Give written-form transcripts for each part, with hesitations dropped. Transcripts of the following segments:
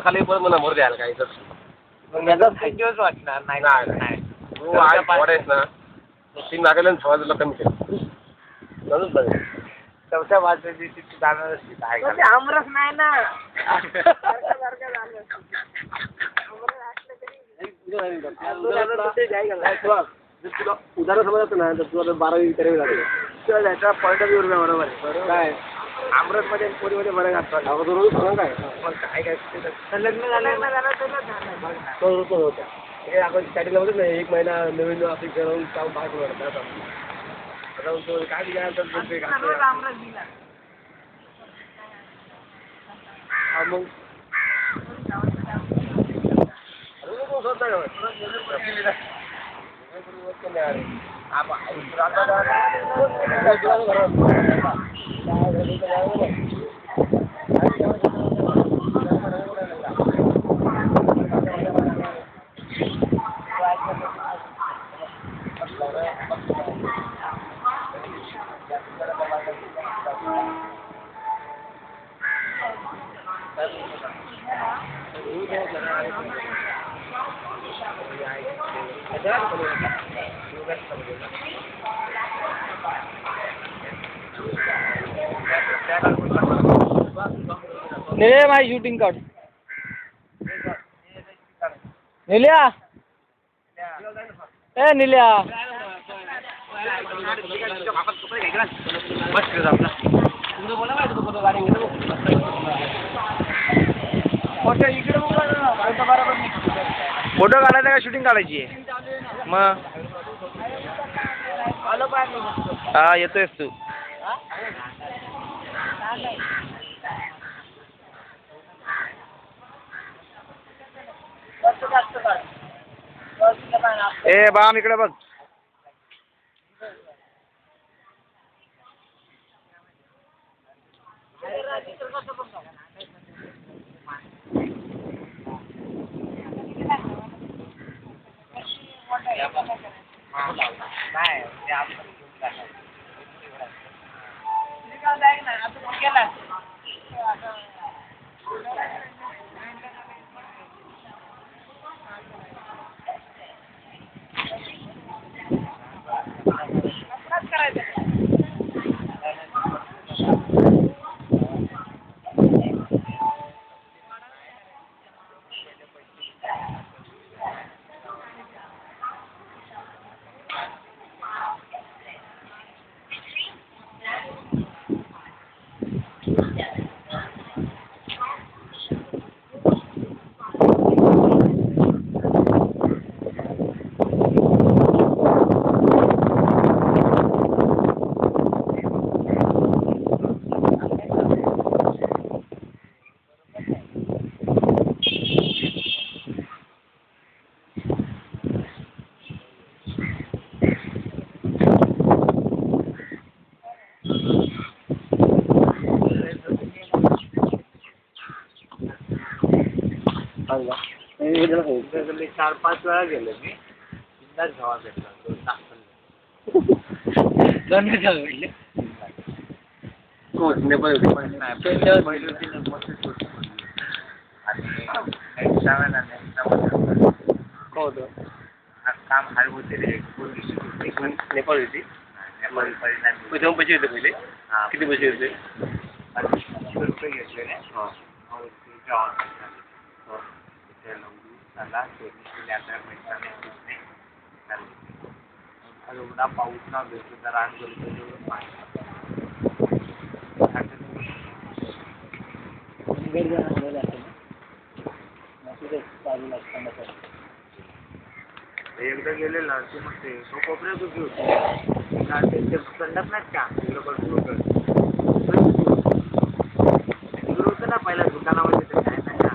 खाली पण मला मोर द्यायला काही दिवस वाटणार नाही नाही ना 3 लाखाला समाजाला कमी केलं चौथ्या वाजता जाणार आमरस नाही ना उदाहरण समजत ना तर तुला 12वी करावी लागेल त्याचा पॉईंट ऑफ व्ह्यू बरोबर काय आमरस मध्ये पोरीमध्ये फरक असतात काय काय लग्न झालं होत्या हे आपण स्टार्टिंगला बोलतो ना 1 महिना नवीन आपली घरून काम भाग पडतात काय दिल्यानंतर मग निले भाई शूटिंग काढ निल्या ए निल्या फोटो काढायचा का शूटिंग काढायची मग हा येतोयस तू ए बाम इकडे बघ मी 4-5 वेळा गेलो मी बिंदास घावा भेटला काम हाय होते रे नेपाळ होती नेपाळी पैसे होते पहिले किती पैसे होते 200 रुपये घेतलेले एवढा पाऊस ना भेटतो तर रान एकदा गेले ना ते मग ते कोपऱ्यात उभी होती संडास नाहीत का तिकडं भरपूर होतं ना पहिल्या दुकानामध्ये ते काय नाही ना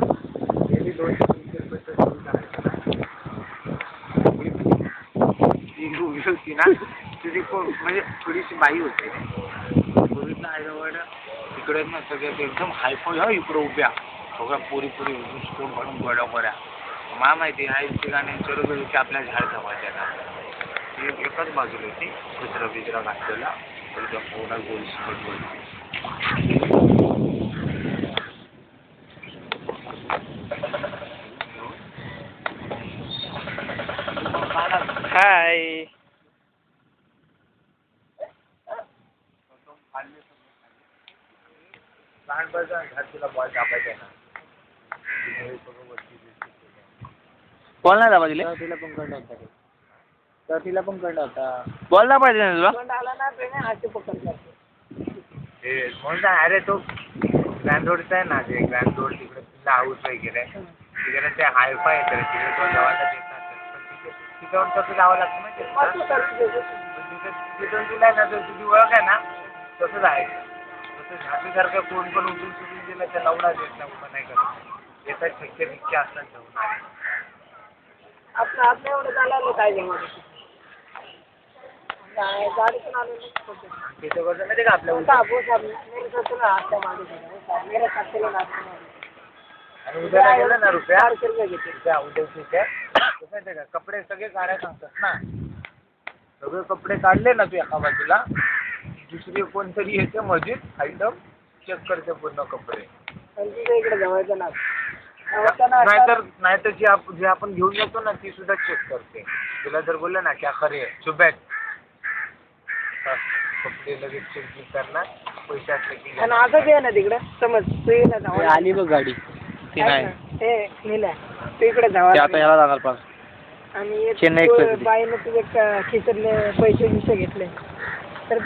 गेली 200-300 रुपये सुरू करायचं होती ना तुझी म्हणजे थोडीशी बाई होती पूर्वीचं आईजवळ तिकडे ना सगळ्या एकदम हायफाय हा इकडं उभ्या सगळ्या पोरी स्टोन काढून गोड्या गोड्या मला माहिती आईची गाणी चरोबरीची आपल्या झाड जमायच्या ना एकाच बाजूला होती कचरा बिचरा घातलेला एवढा गोल स्पट हाय. बॉल नाही दाबा दिले. तिला पण कंड होता रे. तर तिला पण कंड होता. बॉल दाबायचा नाही तुला. कंड आला ना ते नाही हाती पकडतात. म्हणता अरे तो ग्रँड रोडचा आहे ना, ते ग्रँड रोड तिकडे किल्ला हाऊस वगैरे तिकडे ते हायफाय आहे तर तिकडे तो गावाला देतात. तिथे जाऊन कसं जावं लागतं माहिती तिथून तुला ना जर तुझी ओळख आहे ना तसंच आहे. तसं झाशीसारखं कोण पण उठून सुटून दिलं तर लावणार देत ना उभं नाही करत. येतात ठिक्के ठिक्के असतात जाऊन. आपलं एवढं चालवलं काय जेवण गाडीतून आलो तिथे कसं माहिती का आपल्या आणि उद्या गेलं ना रुपया उद्या माहिती का कपडे सगळे काढायला सांगतात ना. सगळे कपडे काढले ना तू एका बाजूला दुसरी कोणतरी येते मस्जिद आयटम चेक करते पूर्ण कपडे. इकडे जवळचं ना नाहीतर जे आपण घेऊन जातो ना ती सुद्धा चेक करते. तुला जर बोललं ना क्या खरे शुभेत कपडे लगेच चेक करणार पैसे असले की असं आहे ना तिकडं समज तू आली बघ गाडी. ती नाही. ते नेल्या तू इकडे जावा आता याला जाणार पास. आणि चेन्नई एक्सप्रेस. बाईने तुझे खिचडले पैसे घेतले तर